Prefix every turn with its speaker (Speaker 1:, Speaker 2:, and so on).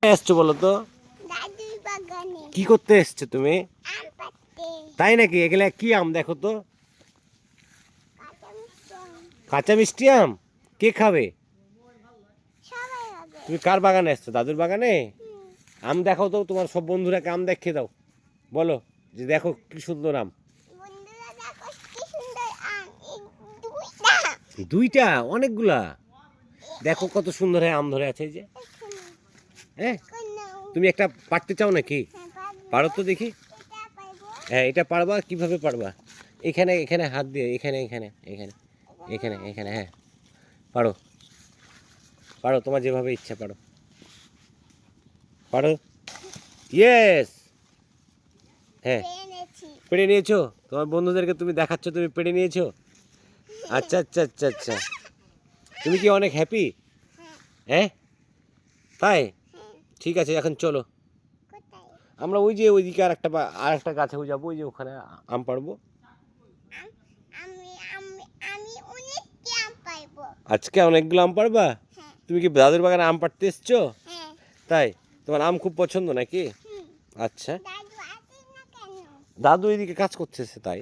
Speaker 1: এসছো বলো তো?
Speaker 2: দাদুর বাগানে
Speaker 1: কি করতে এসছো তুমি?
Speaker 2: আম পাড়তে।
Speaker 1: তাই নাকি? এগুলা কি আম দেখো তো?
Speaker 2: কাঁচা মিষ্টি আম।
Speaker 1: কাঁচা মিষ্টি আম। কে খাবে?
Speaker 2: সবাই হবে।
Speaker 1: তুমি কার বাগানে এসছো? দাদুর বাগানে?
Speaker 2: হুম।
Speaker 1: আম দেখাও তো, তোমার সব বন্ধুরাকে আম দেখিয়ে দাও। বলো যে দেখো কি সুন্দর আম।
Speaker 2: বন্ধুরা দেখো কি সুন্দর আম। এই দুইটা।
Speaker 1: দুইটা? অনেকগুলা। দেখো কত সুন্দর আম ধরে আছে এই যে।
Speaker 2: এখানে।
Speaker 1: হ্যাঁ,
Speaker 2: কোনো।
Speaker 1: তুমি একটা পারতে চাও নাকি?
Speaker 2: হ্যাঁ, পারবো।
Speaker 1: পারো তো দেখি।
Speaker 2: এটা পারবো।
Speaker 1: হ্যাঁ, এটা পারবা? কিভাবে পারবা? এখানে এখানে হাত দিয়ে, এখানে এখানে এখানে এখানে এখানে, হ্যাঁ পারো। পারো, তোমার যেভাবে ইচ্ছা পারো। পারো। ইয়েস। হ্যাঁ,
Speaker 2: এনেছি।
Speaker 1: পেড়ে নিয়েছো? তোমার বন্ধুদেরকে তুমি দেখাচ্ছ তুমি পেড়ে নিয়েছো? আচ্ছা আচ্ছা আচ্ছা আচ্ছা। তুমি কি অনেক হ্যাপি?
Speaker 2: হ্যাঁ।
Speaker 1: হ্যাঁ, তাই?
Speaker 2: হ্যাঁ।
Speaker 1: ঠিক আছে, এখন চলো।
Speaker 2: কোথায়?
Speaker 1: আমরা ওই যে ওইদিকে আর একটা গাছে যাবো, ওই যে ওখানে আম পারবো।
Speaker 2: আম। আমি আমি আমি অনেকটি আম পারবো।
Speaker 1: আজকে অনেকগুলো আম পারবা?
Speaker 2: হ্যাঁ।
Speaker 1: তুমি কি দাদুর বাগানে আম পাড়তে এসছো?
Speaker 2: হ্যাঁ।
Speaker 1: তাই? তোমার আম খুব পছন্দ নাকি?
Speaker 2: হুম।
Speaker 1: আচ্ছা,
Speaker 2: দাদু আসিস না কেন?
Speaker 1: দাদু এদিকে কাজ করতেছে তাই।